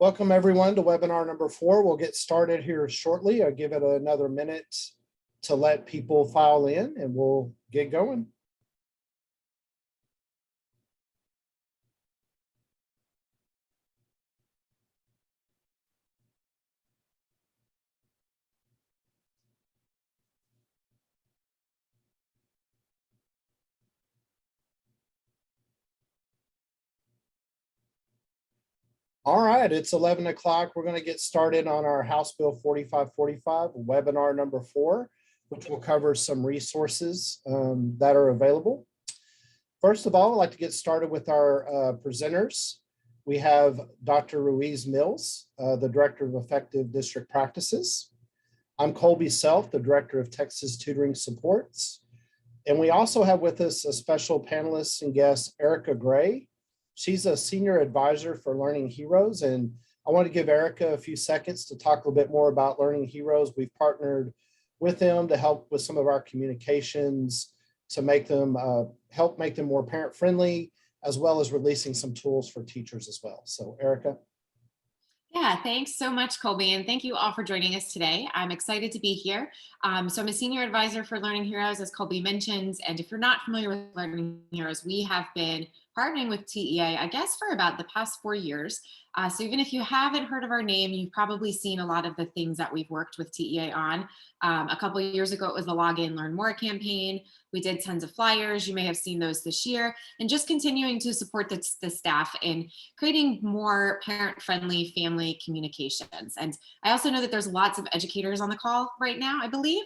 Welcome everyone to webinar number 4. We'll get started here shortly. I'll give it another minute to let people file in and we'll get going. All right, it's 11 o'clock. We're going to get started on our House Bill 4545, webinar number 4, which will cover some resources that are available. First of all, I'd like to get started with our presenters. We have Dr. Ruiz Mills, the Director of Effective District Practices. I'm Colby Self, the Director of Texas Tutoring Supports. And we also have with us a special panelist and guest, Erica Gray. She's a senior advisor for Learning Heroes, and I want to give Erica a few seconds to talk a little bit more about Learning Heroes. We've partnered with them to help with some of our communications to make them help make them more parent friendly, as well as releasing some tools for teachers as well. So Erica. Yeah, thanks so much, Colby, and thank you all for joining us today. I'm excited to be here. So I'm a senior advisor for Learning Heroes, as Colby mentioned, and if you're not familiar with Learning Heroes, we have been partnering with TEA, I guess, for about the past 4 years. So even if you haven't heard of our name, you've probably seen a lot of the things that we've worked with TEA on. A couple of years ago, it was the Login Learn More campaign. We did tons of flyers. You may have seen those this year, and just continuing to support the staff in creating more parent-friendly family communications. And I also know that there's lots of educators on the call right now, I believe.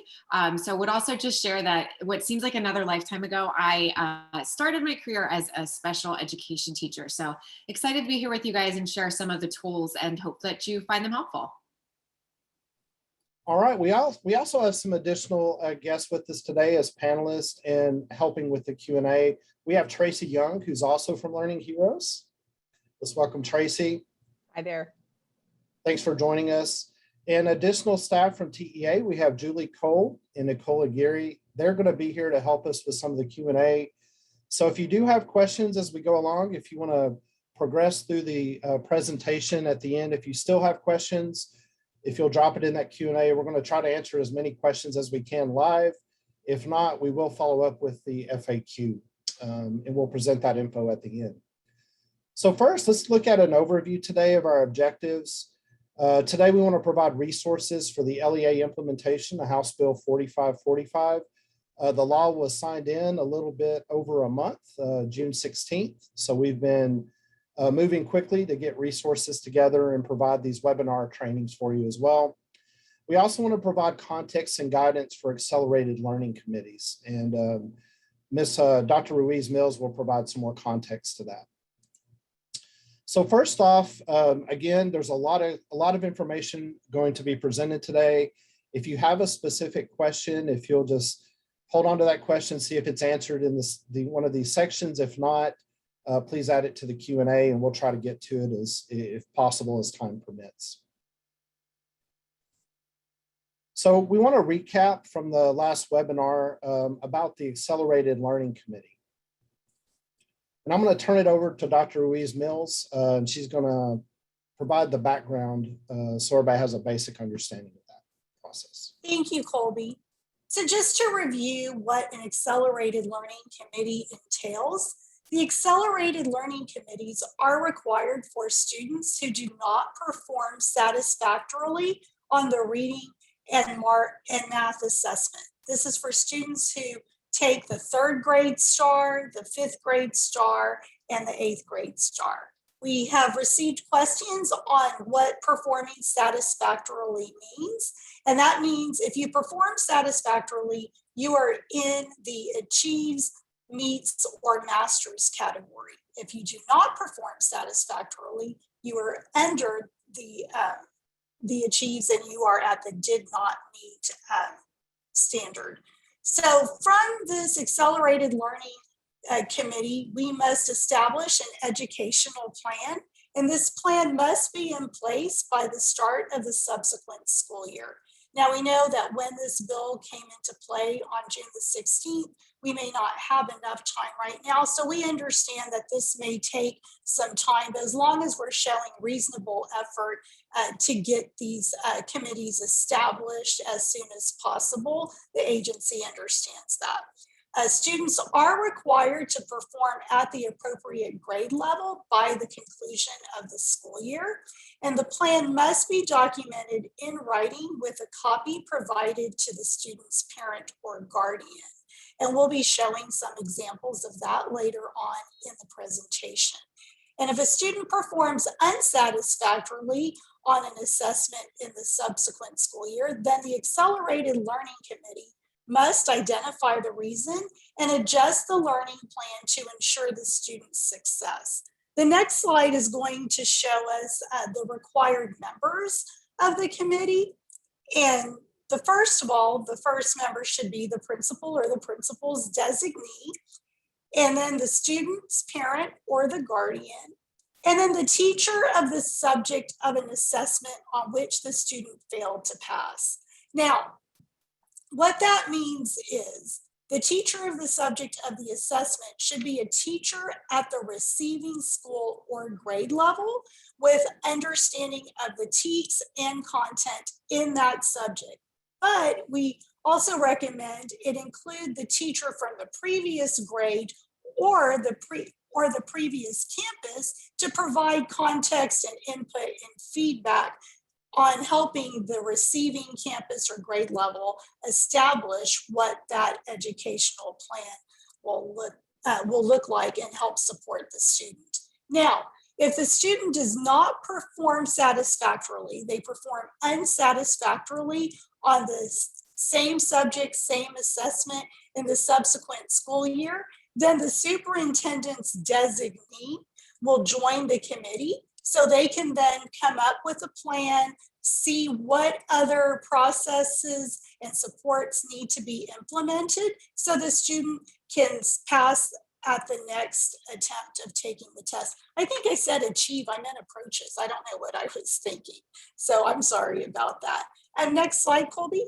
So would also just share that what seems like another lifetime ago, I started my career as a special education teacher. So excited to be here with you guys and share some of the tools and hope that you find them helpful. All right, we also have some additional guests with us today as panelists and helping with the Q&A. We have Tracy Young, who's also from Learning Heroes. Let's welcome Tracy. Hi there. Thanks for joining us. And additional staff from TEA, we have Julie Cole and Nicole Aguirre. They're going to be here to help us with some of the Q&A. So if you do have questions as we go along, if you want to progress through the presentation at the end, if you still have questions, if you'll drop it in that Q&A, we're going to try to answer as many questions as we can live. If not, we will follow up with the FAQ and we'll present that info at the end. So first, let's look at an overview today of our objectives. Today, we want to provide resources for the LEA implementation, the House Bill 4545. The law was signed in a little bit over a month, June 16th. So we've been moving quickly to get resources together and provide these webinar trainings for you as well. We also want to provide context and guidance for accelerated learning committees. And Dr. Ruiz Mills will provide some more context to that. So first off, again, there's a lot of information going to be presented today. If you have a specific question, if you'll just hold on to that question, see if it's answered in one of these sections. If not, please add it to the Q&A and we'll try to get to it if possible as time permits. So we want to recap from the last webinar about the Accelerated Learning Committee. And I'm going to turn it over to Dr. Ruiz Mills, and she's going to provide the background so everybody has a basic understanding of that process. Thank you, Colby. So just to review what an Accelerated Learning Committee entails, the Accelerated Learning Committees are required for students who do not perform satisfactorily on the reading and math assessment. This is for students who take the 3rd grade STAR, the 5th grade STAR, and the 8th grade STAR. We have received questions on what performing satisfactorily means. And that means if you perform satisfactorily, you are in the achieves, meets, or masters category. If you do not perform satisfactorily, you are under the achieves and you are at the did not meet standard. So from this Accelerated Learning Committee, we must establish an educational plan, and this plan must be in place by the start of the subsequent school year. Now we know that when this bill came into play on June the 16th, we may not have enough time right now. So we understand that this may take some time, but as long as we're showing reasonable effort to get these committees established as soon as possible, the agency understands that. Students are required to perform at the appropriate grade level by the conclusion of the school year, and the plan must be documented in writing with a copy provided to the student's parent or guardian. And we'll be showing some examples of that later on in the presentation. And if a student performs unsatisfactorily on an assessment in the subsequent school year, then the Accelerated Learning Committee must identify the reason and adjust the learning plan to ensure the student's success. The next slide is going to show us the required members of the committee. And first of all, the first member should be the principal or the principal's designee, and then the student's parent or the guardian, and then the teacher of the subject of an assessment on which the student failed to pass. Now, what that means is the teacher of the subject of the assessment should be a teacher at the receiving school or grade level with understanding of the text and content in that subject. But we also recommend it include the teacher from the previous grade or the previous campus to provide context and input and feedback on helping the receiving campus or grade level establish what that educational plan will look like and help support the student. Now, if the student does not perform satisfactorily, they perform unsatisfactorily on the same subject, same assessment in the subsequent school year, then the superintendent's designee will join the committee so they can then come up with a plan, see what other processes and supports need to be implemented so the student can pass at the next attempt of taking the test. I think I said achieve, I meant approaches. I don't know what I was thinking. So I'm sorry about that. And next slide, Colby.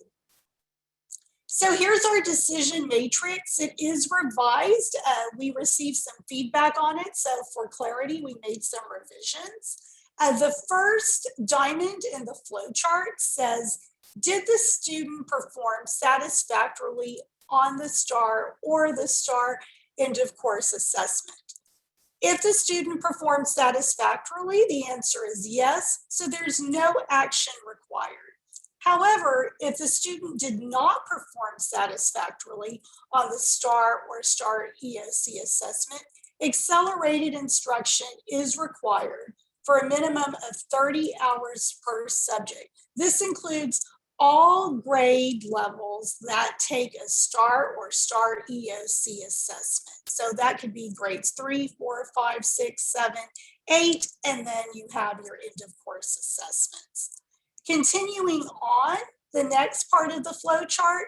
So here's our decision matrix. It is revised. We received some feedback on it. So for clarity, we made some revisions. The first diamond in the flow chart says, did the student perform satisfactorily on the STAR or the STAR end of course assessment? If the student performed satisfactorily, the answer is yes. So there's no action required. However, if the student did not perform satisfactorily on the STAR or STAR EOC assessment, accelerated instruction is required for a minimum of 30 hours per subject. This includes all grade levels that take a STAR or STAR EOC assessment. So that could be grades 3, 4, 5, 6, 7, 8, and then you have your end of course assessments. Continuing on, the next part of the flow chart,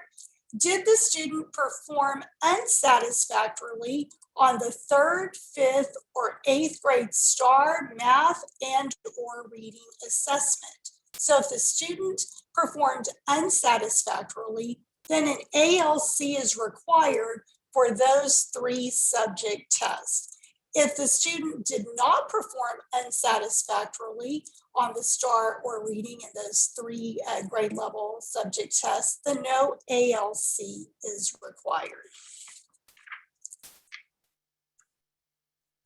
did the student perform unsatisfactorily on the 3rd, 5th, or 8th grade STAR math and or reading assessment? So if the student performed unsatisfactorily, then an ALC is required for those 3 subject tests. If the student did not perform unsatisfactorily on the STAR or reading in those 3 grade level subject tests, then no ALC is required.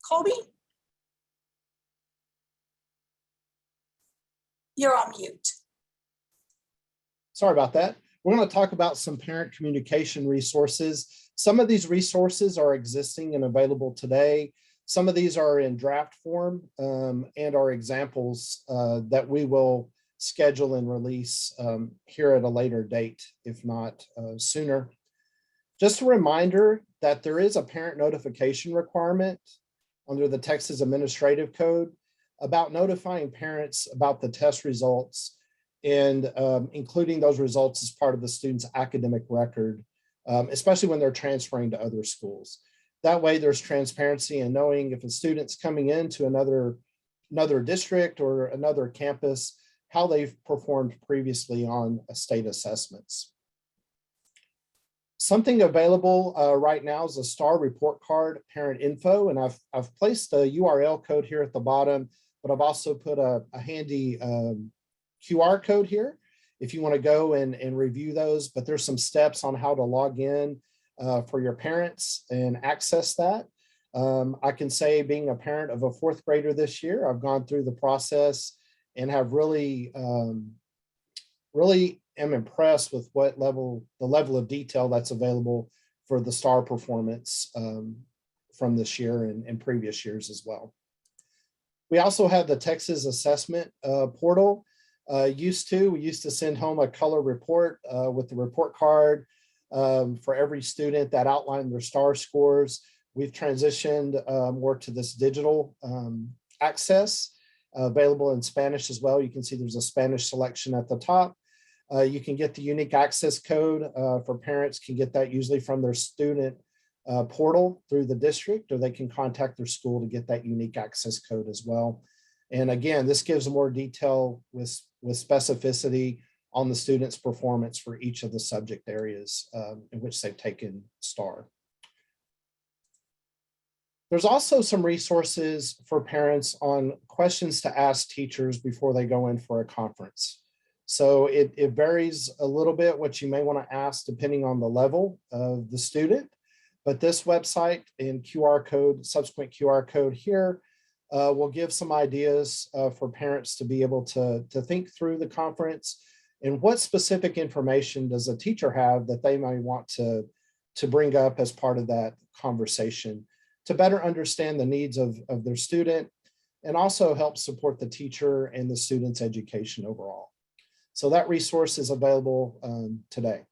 Colby? You're on mute. Sorry about that. We're going to talk about some parent communication resources. Some of these resources are existing and available today. Some of these are in draft form and are examples that we will schedule and release here at a later date, if not sooner. Just a reminder that there is a parent notification requirement under the Texas Administrative Code about notifying parents about the test results and including those results as part of the student's academic record, especially when they're transferring to other schools. That way there's transparency in knowing if a student's coming into another district or another campus, how they've performed previously on state assessments. Something available right now is a STAR report card, parent info, and I've placed the URL code here at the bottom, but I've also put a handy QR code here if you want to go and review those. But there's some steps on how to log in for your parents and access that. I can say, being a parent of a fourth grader this year, I've gone through the process and have really am impressed with the level of detail that's available for the STAR performance from this year and previous years as well. We also have the Texas assessment portal. We used to send home a color report with the report card for every student that outlined their STAR scores. We've transitioned more to this digital access available in Spanish as well. You can see there's a Spanish selection at the top. You can get the unique access code for parents, can get that usually from their student portal through the district, or they can contact their school to get that unique access code as well. And again, this gives more detail with specificity on the student's performance for each of the subject areas in which they've taken STAR. There's also some resources for parents on questions to ask teachers before they go in for a conference. So it varies a little bit what you may want to ask depending on the level of the student. But this website and QR code, subsequent QR code here, will give some ideas for parents to be able to think through the conference and what specific information does a teacher have that they may want to bring up as part of that conversation to better understand the needs of their student and also help support the teacher and the student's education overall. So that resource is available today.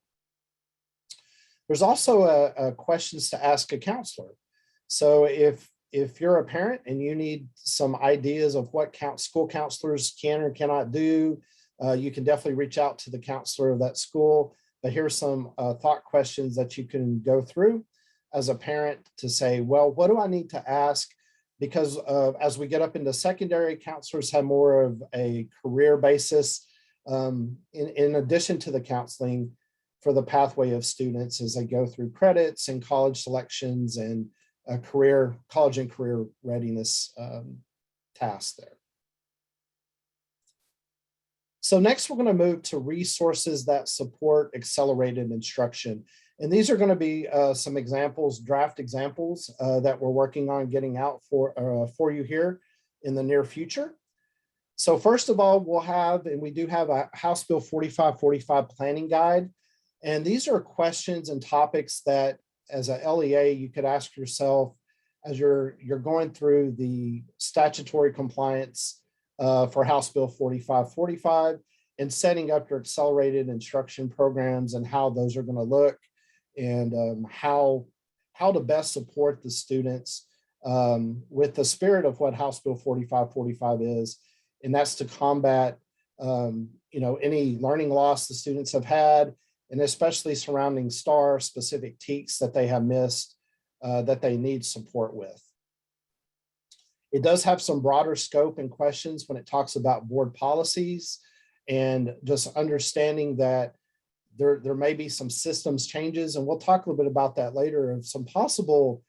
There's also a questions to ask a counselor. So if you're a parent and you need some ideas of what school counselors can or cannot do, you can definitely reach out to the counselor of that school. But here's some thought questions that you can go through as a parent to say, well, what do I need to ask? Because as we get up into secondary, counselors have more of a career basis. In addition to the counseling for the pathway of students as they go through credits and college selections and college and career readiness tasks there. So next we're going to move to resources that support accelerated instruction. And these are going to be some examples, draft examples that we're working on getting out for you here in the near future. So first of all, we do have a House Bill 4545 planning guide. And these are questions and topics that as a LEA, you could ask yourself as you're going through the statutory compliance for House Bill 4545 and setting up your accelerated instruction programs and how those are going to look and how to best support the students with the spirit of what House Bill 4545 is. And that's to combat, any learning loss the students have had, and especially surrounding STAR specific TEKS that they have missed that they need support with. It does have some broader scope and questions when it talks about board policies and just understanding that there may be some systems changes, and we'll talk a little bit about that later, of some possible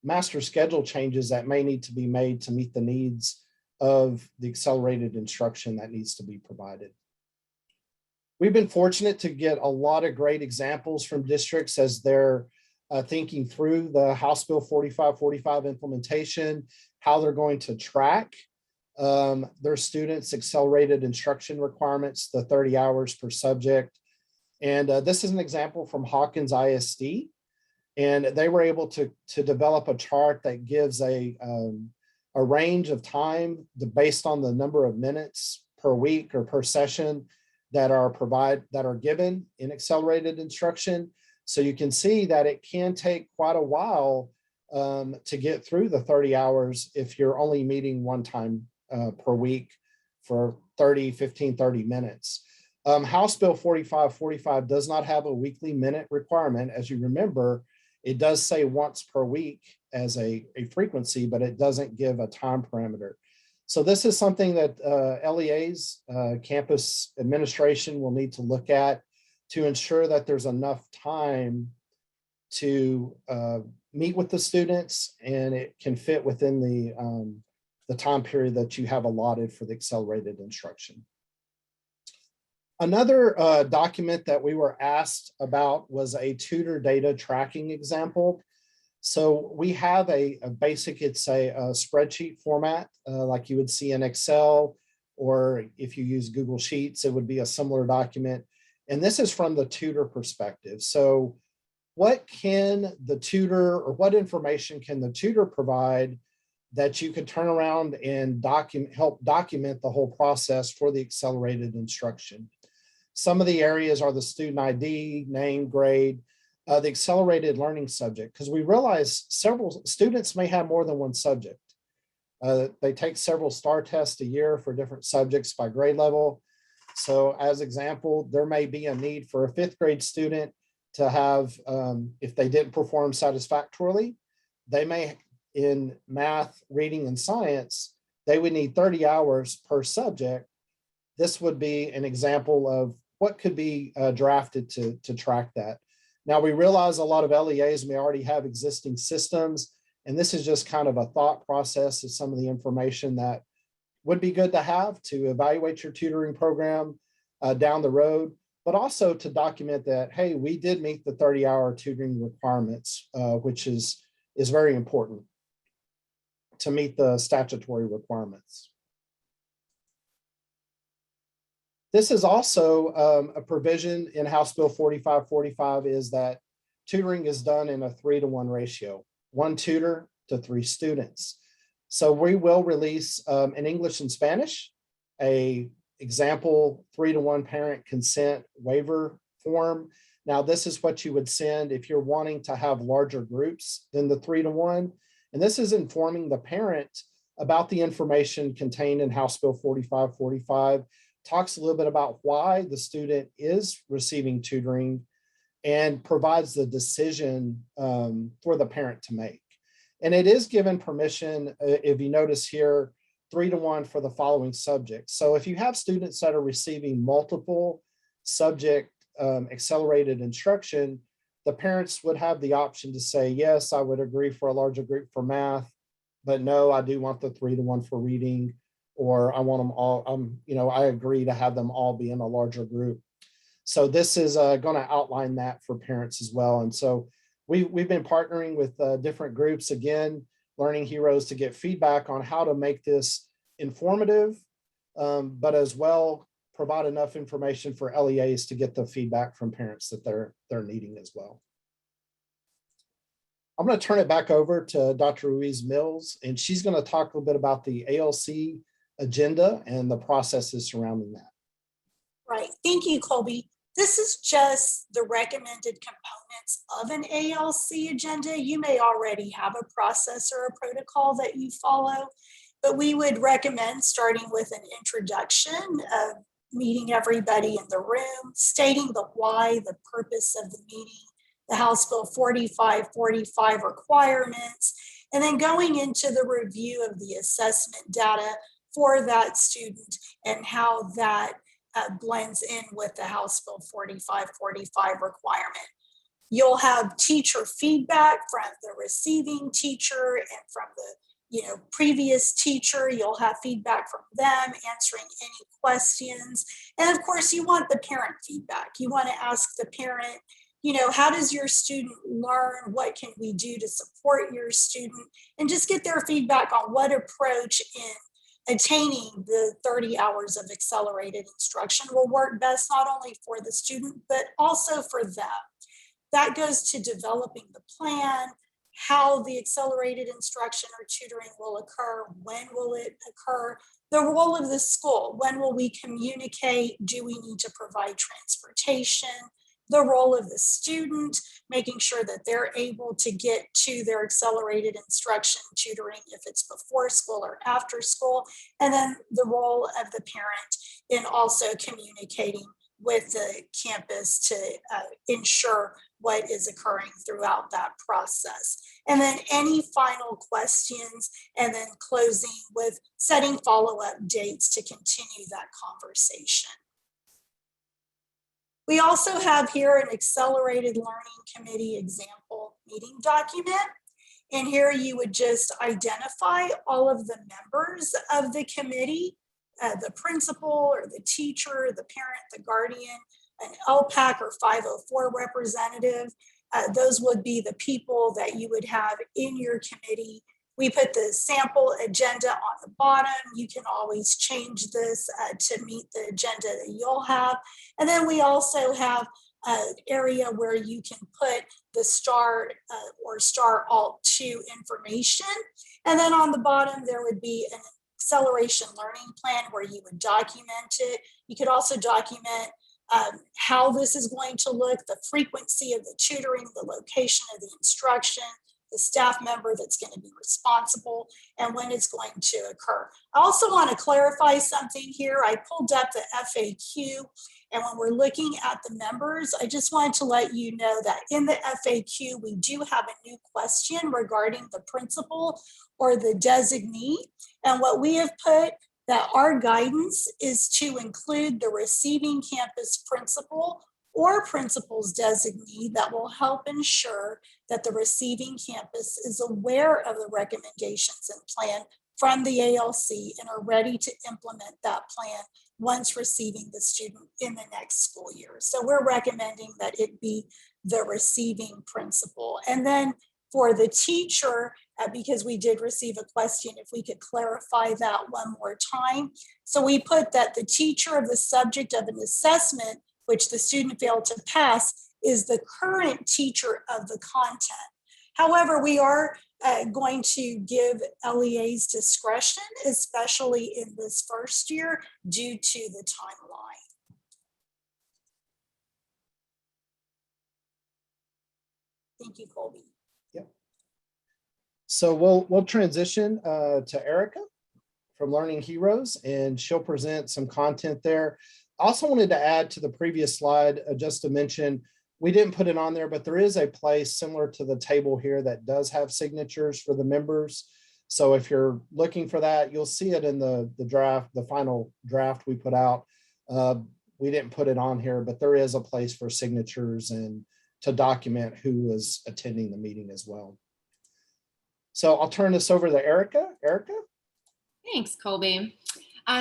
master schedule changes that may need to be made to meet the needs of the accelerated instruction that needs to be provided. We've been fortunate to get a lot of great examples from districts as they're thinking through the House Bill 4545 implementation, how they're going to track their students' accelerated instruction requirements, the 30 hours per subject. And this is an example from Hawkins ISD. And they were able to develop a chart that gives a range of time based on the number of minutes per week or per session that are given in accelerated instruction. So you can see that it can take quite a while to get through the 30 hours if you're only meeting one time per week for 30 minutes. House Bill 4545 does not have a weekly minute requirement. As you remember, it does say once per week as a frequency, but it doesn't give a time parameter. So this is something that LEAs, campus administration will need to look at to ensure that there's enough time to meet with the students, and it can fit within the time period that you have allotted for the accelerated instruction. Another document that we were asked about was a tutor data tracking example. So we have a basic, it's a spreadsheet format like you would see in Excel, or if you use Google Sheets, it would be a similar document. And this is from the tutor perspective. So what can the tutor, or what information can the tutor provide that you could turn around and help document the whole process for the accelerated instruction? Some of the areas are the student ID, name, grade, the accelerated learning subject, because we realize several students may have more than one subject. They take several STAR tests a year for different subjects by grade level. So as example, there may be a need for a 5th grade student to have, if they didn't perform satisfactorily, they may, in math, reading, and science, they would need 30 hours per subject. This would be an example of what could be drafted to track that. Now, we realize a lot of LEAs may already have existing systems, and this is just kind of a thought process of some of the information that would be good to have to evaluate your tutoring program down the road, but also to document that, hey, we did meet the 30-hour tutoring requirements, which is very important to meet the statutory requirements. This is also a provision in House Bill 4545, is that tutoring is done in a 3-to-1 ratio, 1 tutor to 3 students. So we will release in English and Spanish, a example 3-to-1 parent consent waiver form. Now, this is what you would send if you're wanting to have larger groups than the 3-to-1. And this is informing the parent about the information contained in House Bill 4545, talks a little bit about why the student is receiving tutoring, and provides the decision for the parent to make. And it is given permission, if you notice here, 3-to-1 for the following subjects. So if you have students that are receiving multiple subject accelerated instruction, the parents would have the option to say, yes, I would agree for a larger group for math, but no, I do want the 3-to-1 for reading, or I want them all, I agree to have them all be in a larger group. So this is going to outline that for parents as well. And so we've been partnering with different groups, again, Learning Heroes, to get feedback on how to make this informative, but as well provide enough information for LEAs to get the feedback from parents that they're needing as well. I'm going to turn it back over to Dr. Ruiz Mills, and she's going to talk a little bit about the ALC agenda and the processes surrounding that. Right. Thank you, Colby. This is just the recommended components of an ALC agenda. You may already have a process or a protocol that you follow, but we would recommend starting with an introduction of meeting everybody in the room, stating the why, the purpose of the meeting, the House Bill 4545 requirements, and then going into the review of the assessment data for that student and how that blends in with the House Bill 4545 requirement. You'll have teacher feedback from the receiving teacher and from the previous teacher. You'll have feedback from them, answering any questions. And of course, you want the parent feedback. You want to ask the parent, how does your student learn? What can we do to support your student? And just get their feedback on what approach in attaining the 30 hours of accelerated instruction will work best, not only for the student, but also for them. That goes to developing the plan, how the accelerated instruction or tutoring will occur, when will it occur, the role of the school, when will we communicate, do we need to provide transportation, the role of the student, making sure that they're able to get to their accelerated instruction tutoring if it's before school or after school, and then the role of the parent in also communicating with the campus to ensure what is occurring throughout that process. And then any final questions, and then closing with setting follow-up dates to continue that conversation. We also have here an accelerated learning committee example meeting document. And here you would just identify all of the members of the committee, the principal or the teacher, the parent, the guardian, an LPAC or 504 representative. Those would be the people that you would have in your committee. We put the sample agenda on the bottom. You can always change this to meet the agenda that you'll have. And then we also have an area where you can put the STAR or STAR Alt 2 information. And then on the bottom, there would be an acceleration learning plan where you would document it. You could also document how this is going to look, the frequency of the tutoring, the location of the instruction, the staff member that's going to be responsible, and when it's going to occur. I also want to clarify something here. I pulled up the FAQ, and when we're looking at the members, I just wanted to let you know that in the FAQ, we do have a new question regarding the principal or the designee. And what we have put that our guidance is to include the receiving campus principal or principal's designee that will help ensure that the receiving campus is aware of the recommendations and plan from the ALC and are ready to implement that plan once receiving the student in the next school year. So we're recommending that it be the receiving principal. And then for the teacher, because we did receive a question, if we could clarify that one more time. So we put that the teacher of the subject of an assessment which the student failed to pass is the current teacher of the content. However, we are going to give LEAs discretion, especially in this first year, due to the timeline. Thank you, Colby. Yep. So we'll transition to Erica from Learning Heroes, and she'll present some content there. I also wanted to add to the previous slide, just to mention, we didn't put it on there, but there is a place similar to the table here that does have signatures for the members. So if you're looking for that, you'll see it in the draft, the final draft we put out. We didn't put it on here, but there is a place for signatures and to document who was attending the meeting as well. So I'll turn this over to Erica. Erica? Thanks, Colby.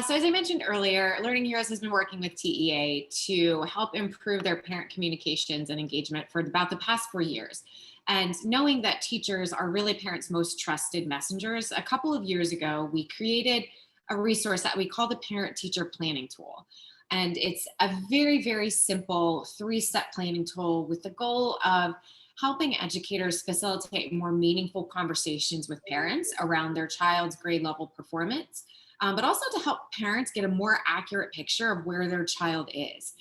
So as I mentioned earlier, Learning Heroes has been working with TEA to help improve their parent communications and engagement for about the past 4 years. And knowing that teachers are really parents' most trusted messengers, a couple of years ago, we created a resource that we call the Parent-Teacher Planning Tool. And it's a very, very simple 3-step planning tool with the goal of helping educators facilitate more meaningful conversations with parents around their child's grade level performance. But also to help parents get a more accurate picture of where their child is.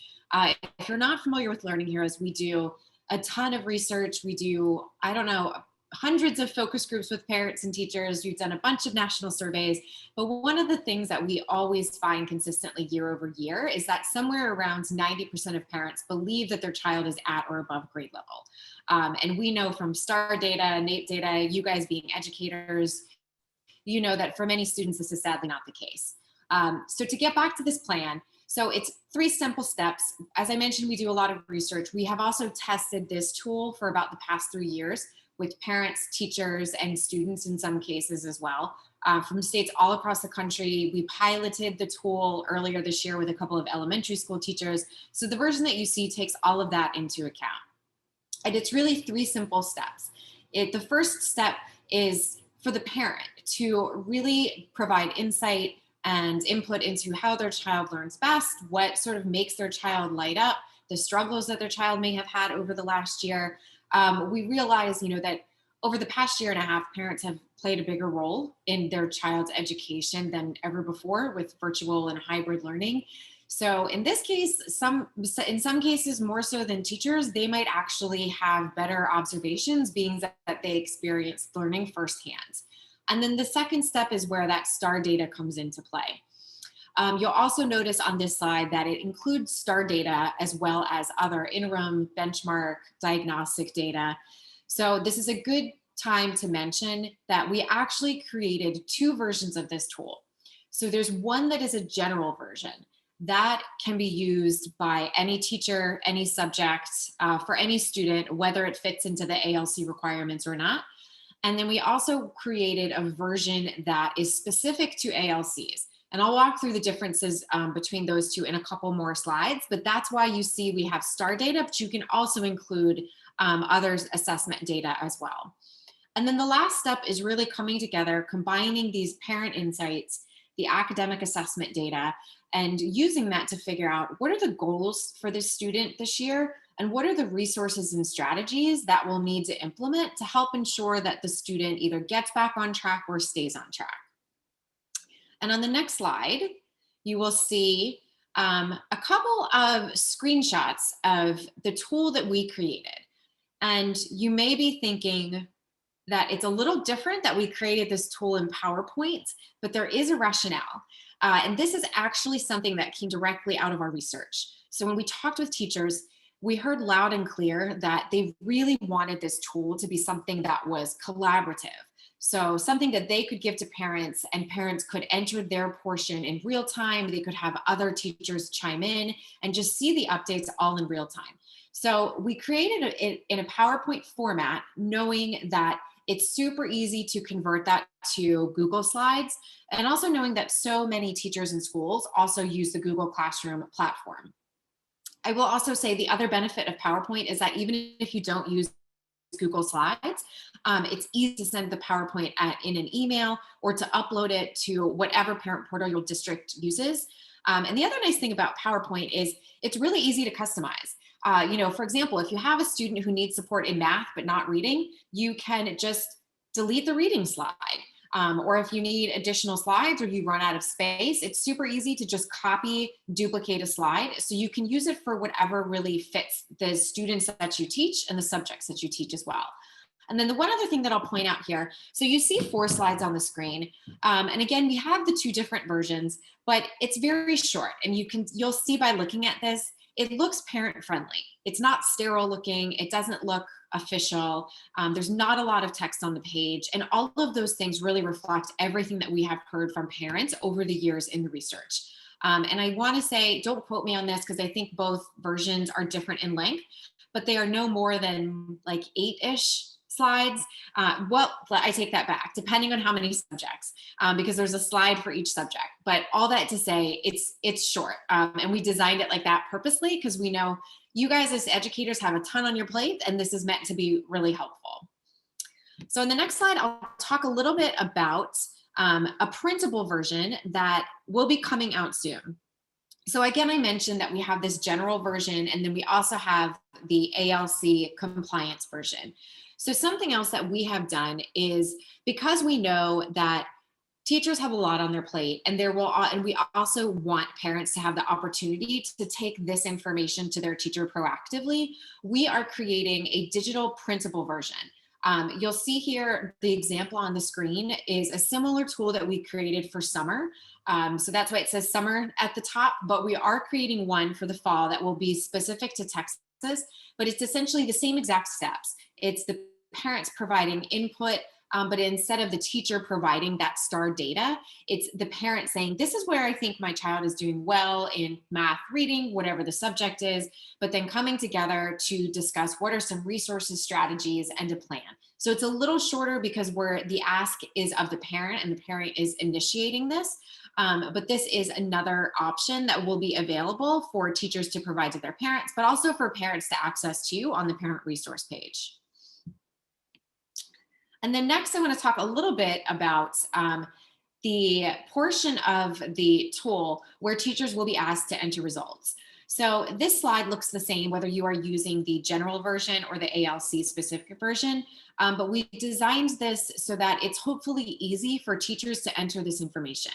If you're not familiar with Learning Heroes, we do a ton of research. We do, hundreds of focus groups with parents and teachers. We've done a bunch of national surveys. But one of the things that we always find consistently year over year is that somewhere around 90% of parents believe that their child is at or above grade level. And we know from STAR data, NAEP data, you guys being educators, you know that for many students, this is sadly not the case. So to get back to this plan, so it's 3 simple steps. As I mentioned, we do a lot of research. We have also tested this tool for about the past 3 years with parents, teachers, and students in some cases as well. From states all across the country, we piloted the tool earlier this year with a couple of elementary school teachers. So the version that you see takes all of that into account. And it's really 3 simple steps. The first step is for the parent to really provide insight and input into how their child learns best, what sort of makes their child light up, the struggles that their child may have had over the last year. We realize, that over the past year and a half, parents have played a bigger role in their child's education than ever before with virtual and hybrid learning. So in this case, in some cases, more so than teachers, they might actually have better observations, being that they experienced learning firsthand. And then the second step is where that STAR data comes into play. You'll also notice on this slide that it includes STAR data as well as other interim, benchmark, diagnostic data. So this is a good time to mention that we actually created 2 versions of this tool. So there's one that is a general version. that can be used by any teacher, any subject, for any student, whether it fits into the ALC requirements or not. And then we also created a version that is specific to ALCs. And I'll walk through the differences between those two in a couple more slides, but that's why you see we have STAR data, but you can also include others' assessment data as well. And then the last step is really coming together, combining these parent insights, the academic assessment data, and using that to figure out what are the goals for this student this year, and what are the resources and strategies that we'll need to implement to help ensure that the student either gets back on track or stays on track. And on the next slide, you will see a couple of screenshots of the tool that we created. And you may be thinking that it's a little different that we created this tool in PowerPoint, but there is a rationale. And this is actually something that came directly out of our research. So when we talked with teachers, we heard loud and clear that they really wanted this tool to be something that was collaborative. So something that they could give to parents, and parents could enter their portion in real time. They could have other teachers chime in and just see the updates all in real time. So we created it in a PowerPoint format, knowing that it's super easy to convert that to Google Slides, and also knowing that so many teachers and schools also use the Google Classroom platform. I will also say the other benefit of PowerPoint is that even if you don't use Google Slides, it's easy to send the PowerPoint in an email or to upload it to whatever parent portal your district uses. And the other nice thing about PowerPoint is it's really easy to customize. For example, if you have a student who needs support in math but not reading, you can just delete the reading slide. Or if you need additional slides or you run out of space, it's super easy to just copy, duplicate a slide. So you can use it for whatever really fits the students that you teach and the subjects that you teach as well. And then the one other thing that I'll point out here, so you see 4 slides on the screen. And again, we have the 2 different versions, but it's very short. And you'll see by looking at this, it looks parent friendly. It's not sterile looking. It doesn't look official. There's not a lot of text on the page. And all of those things really reflect everything that we have heard from parents over the years in the research. And I want to say, don't quote me on this because I think both versions are different in length, but they are no more than like 8-ish slides. Well, I take that back, depending on how many subjects, because there's a slide for each subject. But all that to say, it's short. And we designed it like that purposely because we know you guys as educators have a ton on your plate, and this is meant to be really helpful. So in the next slide, I'll talk a little bit about a printable version that will be coming out soon. So again, I mentioned that we have this general version, and then we also have the ALC compliance version. So something else that we have done is, because we know that teachers have a lot on their plate, and we also want parents to have the opportunity to take this information to their teacher proactively, we are creating a digital printable version. You'll see here, the example on the screen is a similar tool that we created for summer. So that's why it says summer at the top, but we are creating one for the fall that will be specific to Texas, but it's essentially the same exact steps. It's the parents providing input, but instead of the teacher providing that STAR data, it's the parent saying, this is where I think my child is doing well in math, reading, whatever the subject is, but then coming together to discuss what are some resources, strategies, and a plan. So it's a little shorter because the ask is of the parent and the parent is initiating this. But this is another option that will be available for teachers to provide to their parents, but also for parents to access to on the parent resource page. And then next, I want to talk a little bit about the portion of the tool where teachers will be asked to enter results. So this slide looks the same whether you are using the general version or the ALC specific version, but we designed this so that it's hopefully easy for teachers to enter this information.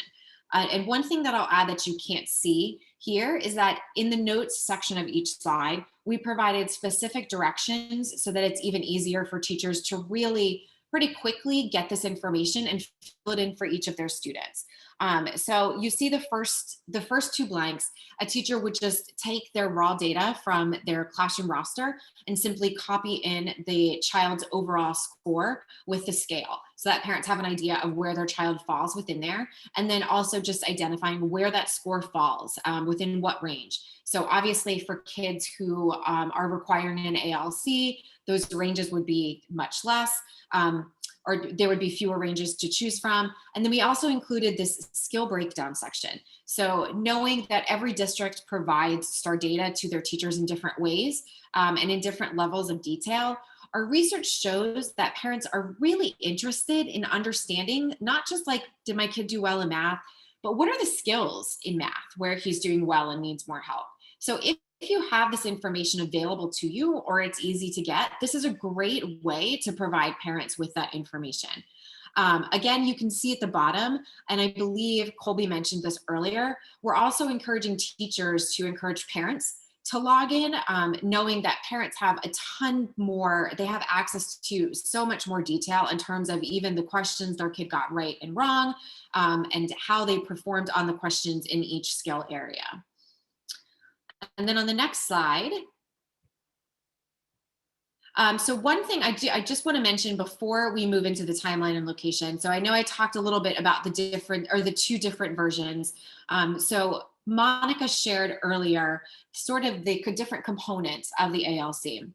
And one thing that I'll add that you can't see here is that in the notes section of each slide, we provided specific directions so that it's even easier for teachers to really pretty quickly get this information and fill it in for each of their students. So you see the first 2 blanks, a teacher would just take their raw data from their classroom roster and simply copy in the child's overall score with the scale. so that parents have an idea of where their child falls within there. And then also just identifying where that score falls, within what range. So obviously for kids who are requiring an ALC, those ranges would be much less. Or there would be fewer ranges to choose from. And then we also included this skill breakdown section. So knowing that every district provides STAR data to their teachers in different ways, and in different levels of detail, our research shows that parents are really interested in understanding, not just like, did my kid do well in math, but what are the skills in math where he's doing well and needs more help. So if you have this information available to you, or it's easy to get, this is a great way to provide parents with that information. Again, you can see at the bottom, and I believe Colby mentioned this earlier, we're also encouraging teachers to encourage parents to log in, knowing that parents have a ton more, they have access to so much more detail in terms of even the questions their kid got right and wrong, and how they performed on the questions in each skill area. And then on the next slide, so one thing I just want to mention before we move into the timeline and location. So I know I talked a little bit about the two different versions. So Monica shared earlier sort of the different components of the ALC.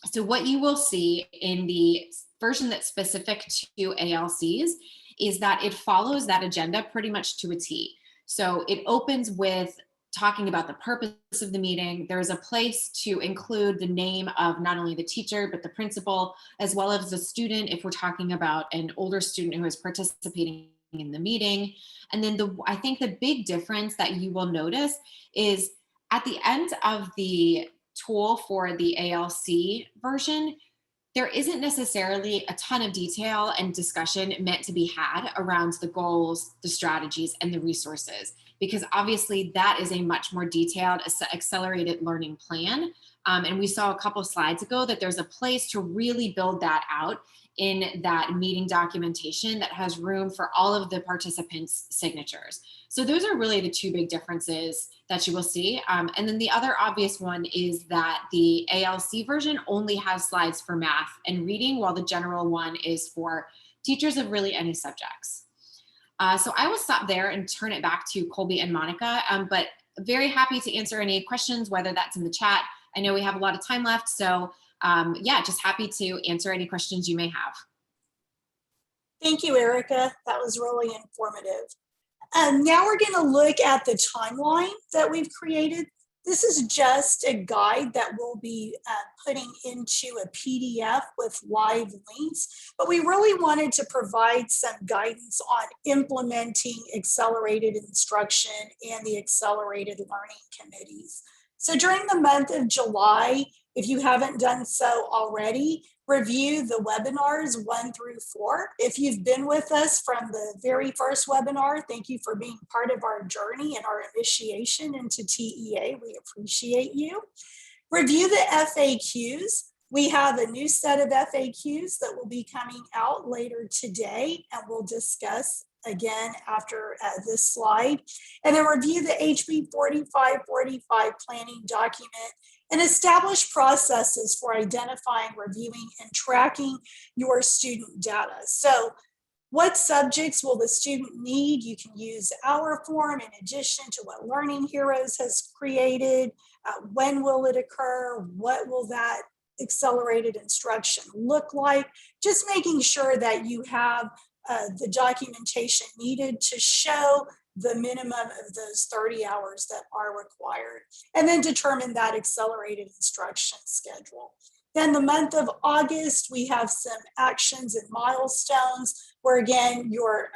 So what you will see in the version that's specific to ALCs is that it follows that agenda pretty much to a T. So it opens with talking about the purpose of the meeting. There's a place to include the name of not only the teacher, but the principal, as well as the student, if we're talking about an older student who is participating in the meeting. And then I think the big difference that you will notice is at the end of the tool for the ALC version, there isn't necessarily a ton of detail and discussion meant to be had around the goals, the strategies, and the resources, because obviously that is a much more detailed accelerated learning plan. And we saw a couple slides ago that there's a place to really build that out in that meeting documentation that has room for all of the participants' signatures. So those are really the two big differences that you will see. And then the other obvious one is that the ALC version only has slides for math and reading, while the general one is for teachers of really any subjects. So I will stop there and turn it back to Colby and Monica, but very happy to answer any questions, whether that's in the chat. I know we have a lot of time left, so yeah, just happy to answer any questions you may have. Thank you, Erica. That was really informative. Now we're going to look at the timeline that we've created. This is just a guide that we'll be putting into a PDF with live links, but we really wanted to provide some guidance on implementing accelerated instruction and the accelerated learning committees. So during the month of July, if you haven't done so already, review the webinars 1 through 4. If you've been with us from the very first webinar, thank you for being part of our journey and our initiation into TEA. We appreciate you. Review the FAQs. We have a new set of FAQs that will be coming out later today, and we'll discuss again after this slide. And then review the HB 4545 planning document and establish processes for identifying, reviewing, and tracking your student data. So what subjects will the student need? You can use our form in addition to what Learning Heroes has created. When will it occur? What will that accelerated instruction look like? Just making sure that you have the documentation needed to show the minimum of those 30 hours that are required, and then determine that accelerated instruction schedule. Then the month of August, we have some actions and milestones where again, you're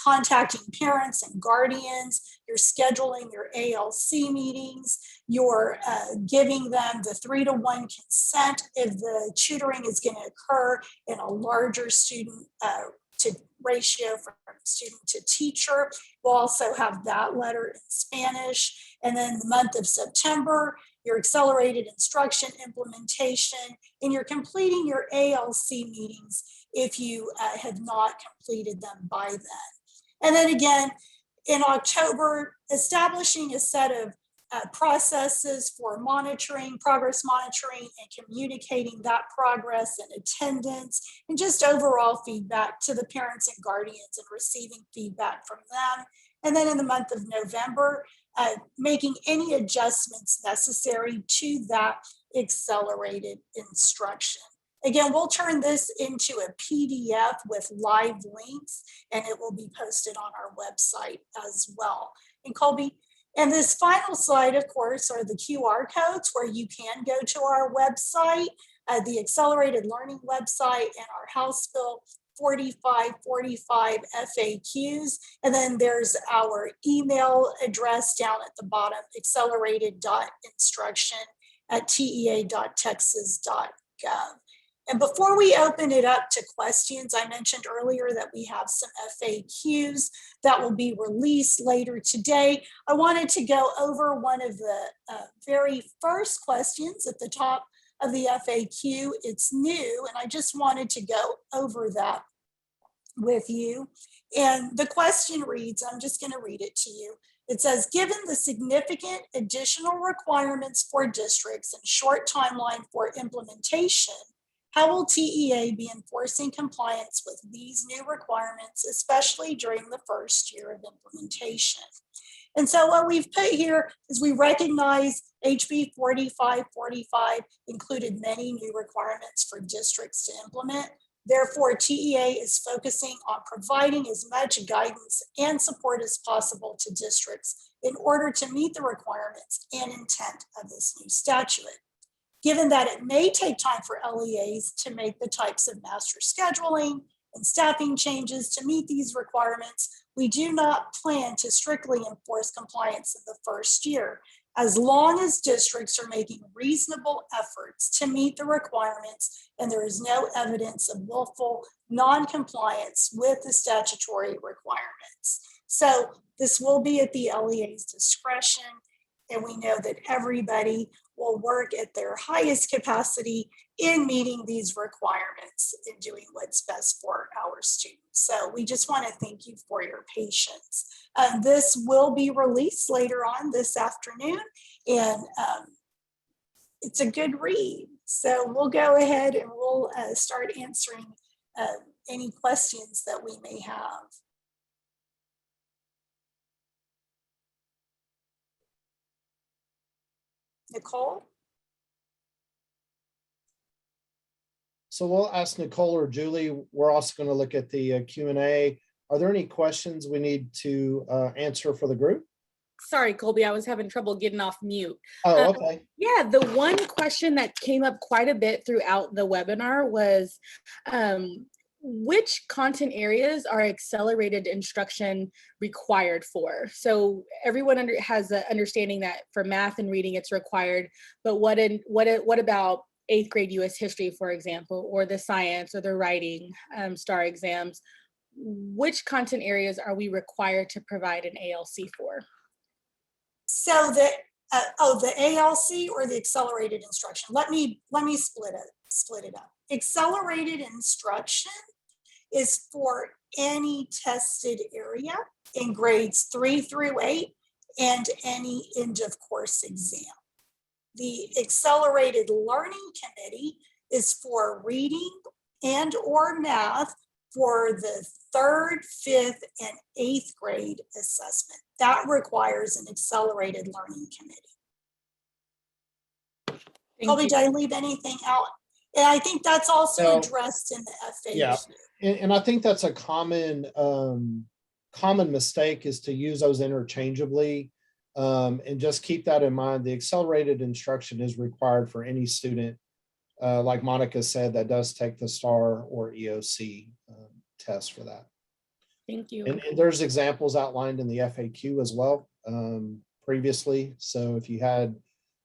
contacting parents and guardians, you're scheduling your ALC meetings, you're giving them the 3-to-1 consent if the tutoring is going to occur in a larger student to ratio from student to teacher. We'll also have that letter in Spanish. And then the month of September, your accelerated instruction implementation, and you're completing your ALC meetings if you have not completed them by then. And then again, in October, establishing a set of processes for monitoring, progress monitoring, and communicating that progress and attendance, and just overall feedback to the parents and guardians and receiving feedback from them. And then in the month of November, making any adjustments necessary to that accelerated instruction. Again, we'll turn this into a PDF with live links, and it will be posted on our website as well. And Colby, and this final slide, of course, are the QR codes where you can go to our website, the Accelerated Learning website, and our House Bill 4545 FAQs. And then there's our email address down at the bottom, accelerated.instruction@tea.texas.gov. And before we open it up to questions, I mentioned earlier that we have some FAQs that will be released later today. I wanted to go over one of the very first questions at the top of the FAQ. It's new, and I just wanted to go over that with you. And the question reads, I'm just going to read it to you. It says, given the significant additional requirements for districts and short timeline for implementation, how will TEA be enforcing compliance with these new requirements, especially during the first year of implementation? And so what we've put here is we recognize HB 4545 included many new requirements for districts to implement. Therefore, TEA is focusing on providing as much guidance and support as possible to districts in order to meet the requirements and intent of this new statute. Given that it may take time for LEAs to make the types of master scheduling and staffing changes to meet these requirements, we do not plan to strictly enforce compliance in the first year, as long as districts are making reasonable efforts to meet the requirements and there is no evidence of willful non-compliance with the statutory requirements. So this will be at the LEA's discretion, and we know that everybody will work at their highest capacity in meeting these requirements and doing what's best for our students. So we just want to thank you for your patience. This will be released later on this afternoon, and it's a good read. So we'll go ahead and we'll start answering any questions that we may have. Nicole? So we'll ask Nicole or Julie. We're also going to look at the Q&A. Are there any questions we need to answer for the group? Sorry, Colby, I was having trouble getting off mute. Oh, okay. Yeah, the one question that came up quite a bit throughout the webinar was which content areas are accelerated instruction required for? So everyone has an understanding that for math and reading it's required, but what about 8th grade US history, for example, or the science or the writing STAR exams? Which content areas are we required to provide an ALC for? So the ALC or the accelerated instruction? Let me split it up. Accelerated instruction is for any tested area in grades 3 through 8 and any end of course exam. The Accelerated Learning Committee is for reading and or math for the 3rd, 5th, and 8th grade assessment. That requires an Accelerated Learning Committee. Colby, did I leave anything out? And I think that's also addressed in the FAQ. Yeah, and I think that's a common mistake, is to use those interchangeably. And just keep that in mind. The accelerated instruction is required for any student, like Monica said, that does take the STAR or EOC test for that. Thank you. And there's examples outlined in the FAQ as well previously. So if you had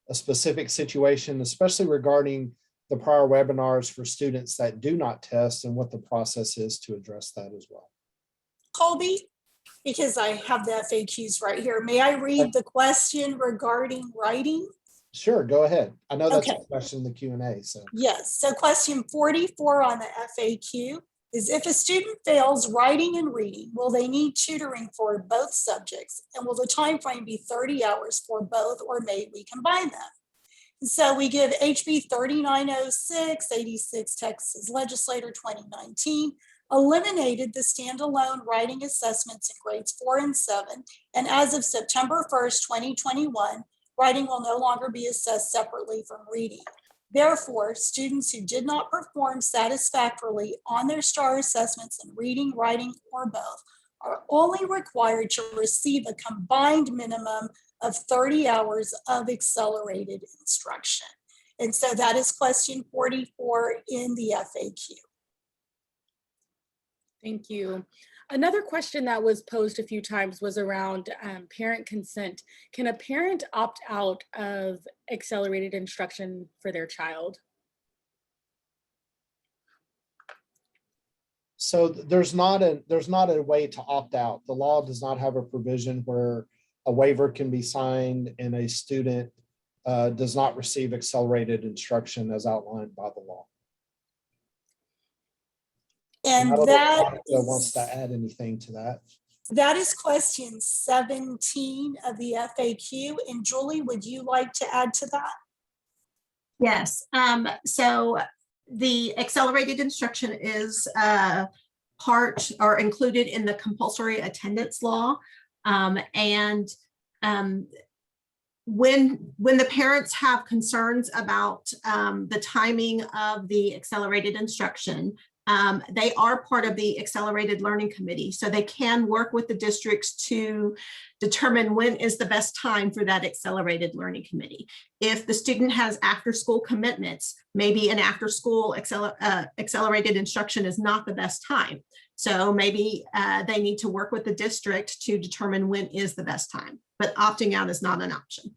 a specific situation, especially regarding the prior webinars for students that do not test, and what the process is to address that as well. Colby, because I have the FAQs right here, may I read the question regarding writing? Sure, go ahead. I know that's a question in the Q&A. So yes, so question 44 on the FAQ. is if a student fails writing and reading, will they need tutoring for both subjects? And will the time frame be 30 hours for both, or may we combine them? And so we give HB 3906, 86 Texas Legislator 2019, eliminated the standalone writing assessments in grades 4 and 7. And as of September 1st, 2021, writing will no longer be assessed separately from reading. Therefore, students who did not perform satisfactorily on their STAR assessments in reading, writing, or both are only required to receive a combined minimum of 30 hours of accelerated instruction. And so that is question 44 in the FAQ. Thank you. Another question that was posed a few times was around parent consent. Can a parent opt out of accelerated instruction for their child? So there's not a way to opt out. The law does not have a provision where a waiver can be signed and a student does not receive accelerated instruction as outlined by the law. And I don't know if that Monica wants to add anything to that. That is question 17 of the FAQ. And Julie, would you like to add to that? Yes. So the accelerated instruction is part or included in the compulsory attendance law. When the parents have concerns about the timing of the accelerated instruction, they are part of the accelerated learning committee. So they can work with the districts to determine when is the best time for that accelerated learning committee. If the student has after school commitments, maybe an after school accelerated instruction is not the best time. So maybe they need to work with the district to determine when is the best time, but opting out is not an option.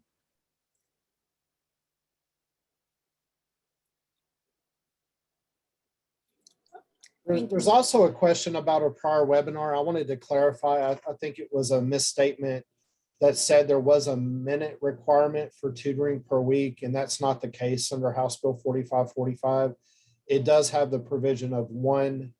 There's also a question about a prior webinar. I wanted to clarify. I think it was a misstatement that said there was a minute requirement for tutoring per week, and that's not the case under House Bill 4545. It does have the provision of one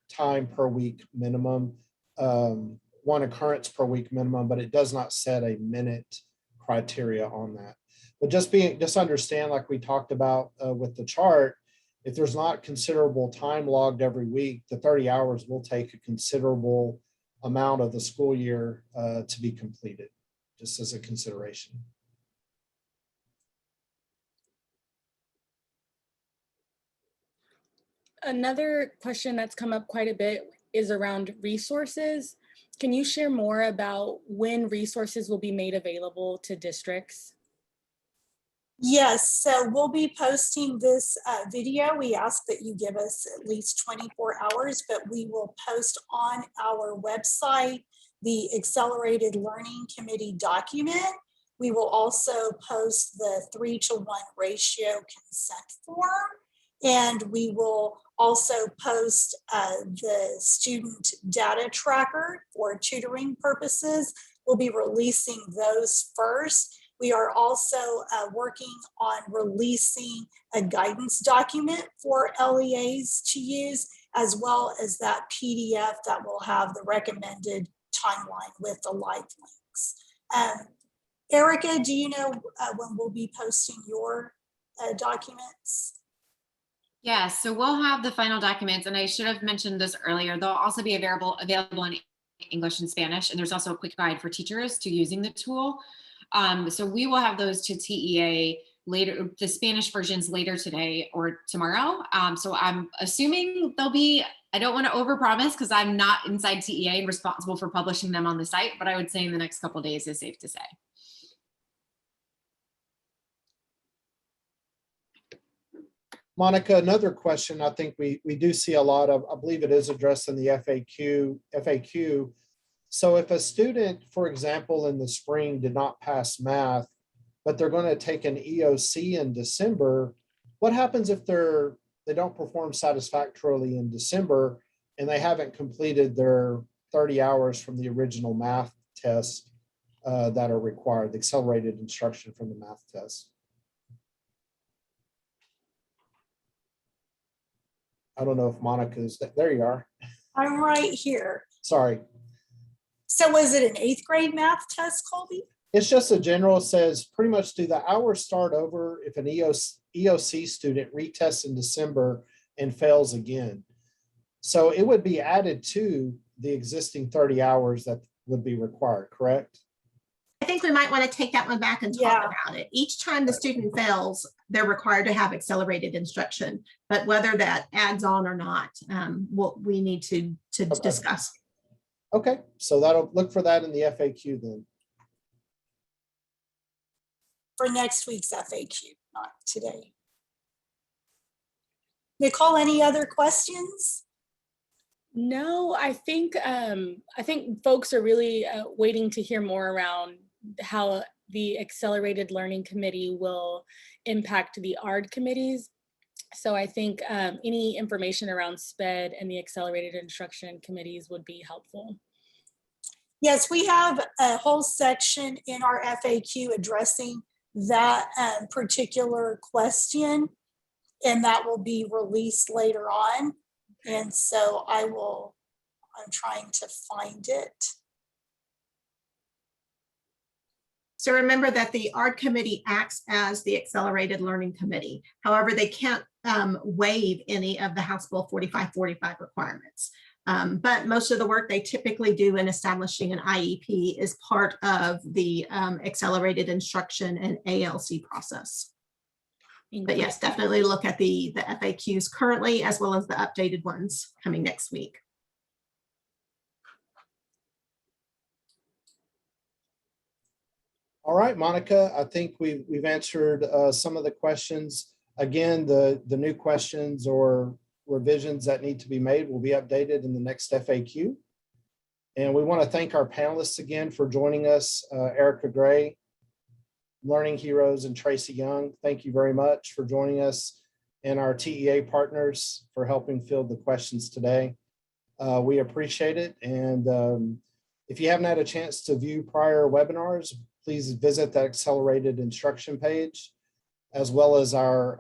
time per week minimum, one occurrence per week minimum, but it does not set a minute criteria on that. But just understand, like we talked about with the chart, if there's not considerable time logged every week, the 30 hours will take a considerable amount of the school year to be completed, just as a consideration. Another question that's come up quite a bit is around resources. Can you share more about when resources will be made available to districts? Yes, so we'll be posting this video. We ask that you give us at least 24 hours, but we will post on our website the Accelerated Learning Committee document. We will also post the 3-to-1 ratio consent form, and we will also post the student data tracker for tutoring purposes. We'll be releasing those first. We are also working on releasing a guidance document for LEAs to use, as well as that PDF that will have the recommended timeline with the live links. Erica, do you know when we'll be posting your documents? Yeah, so we'll have the final documents, and I should have mentioned this earlier. They'll also be available in English and Spanish, and there's also a quick guide for teachers to using the tool. So we will have those to TEA later, the Spanish versions later today or tomorrow. So I'm assuming they'll be, I don't want to overpromise because I'm not inside TEA and responsible for publishing them on the site, but I would say in the next couple of days is safe to say. Monica, another question I think we do see a lot of, I believe it is addressed in the FAQ. So if a student, for example, in the spring did not pass math, but they're going to take an EOC in December, what happens if they don't perform satisfactorily in December and they haven't completed their 30 hours from the original math test that are required, the accelerated instruction from the math test? I don't know if Monica's, there you are. I'm right here. Sorry. So was it an 8th grade math test, Colby? It's just a general, says pretty much do the hours start over if an EOC student retests in December and fails again. So it would be added to the existing 30 hours that would be required, correct? I think we might want to take that one back and talk Yeah. about it. Each time the student fails, they're required to have accelerated instruction, but whether that adds on or not, we need to Okay. discuss. Okay, so that'll look for that in the FAQ then. For next week's FAQ, not today. Nicole, any other questions? No, I think folks are really waiting to hear more around how the Accelerated Learning Committee will impact the ARD committees. So I think any information around SPED and the Accelerated Instruction Committees would be helpful. Yes, we have a whole section in our FAQ addressing that particular question, and that will be released later on. And so I'm trying to find it. So remember that the ARD committee acts as the Accelerated Learning Committee. However, they can't waive any of the House Bill 4545 requirements. But most of the work they typically do in establishing an IEP is part of the accelerated instruction and ALC process. But yes, definitely look at the FAQs currently, as well as the updated ones coming next week. All right, Monica, I think we've answered some of the questions. Again, the new questions or revisions that need to be made will be updated in the next FAQ. And we want to thank our panelists again for joining us, Erica Gray, Learning Heroes, and Tracy Young. Thank you very much for joining us, and our TEA partners for helping field the questions today. We appreciate it. And if you haven't had a chance to view prior webinars, please visit the Accelerated Instruction page, as well as our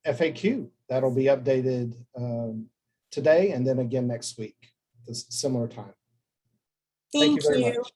FAQ. That'll be updated today and then again next week at a similar time. Thank very you. much.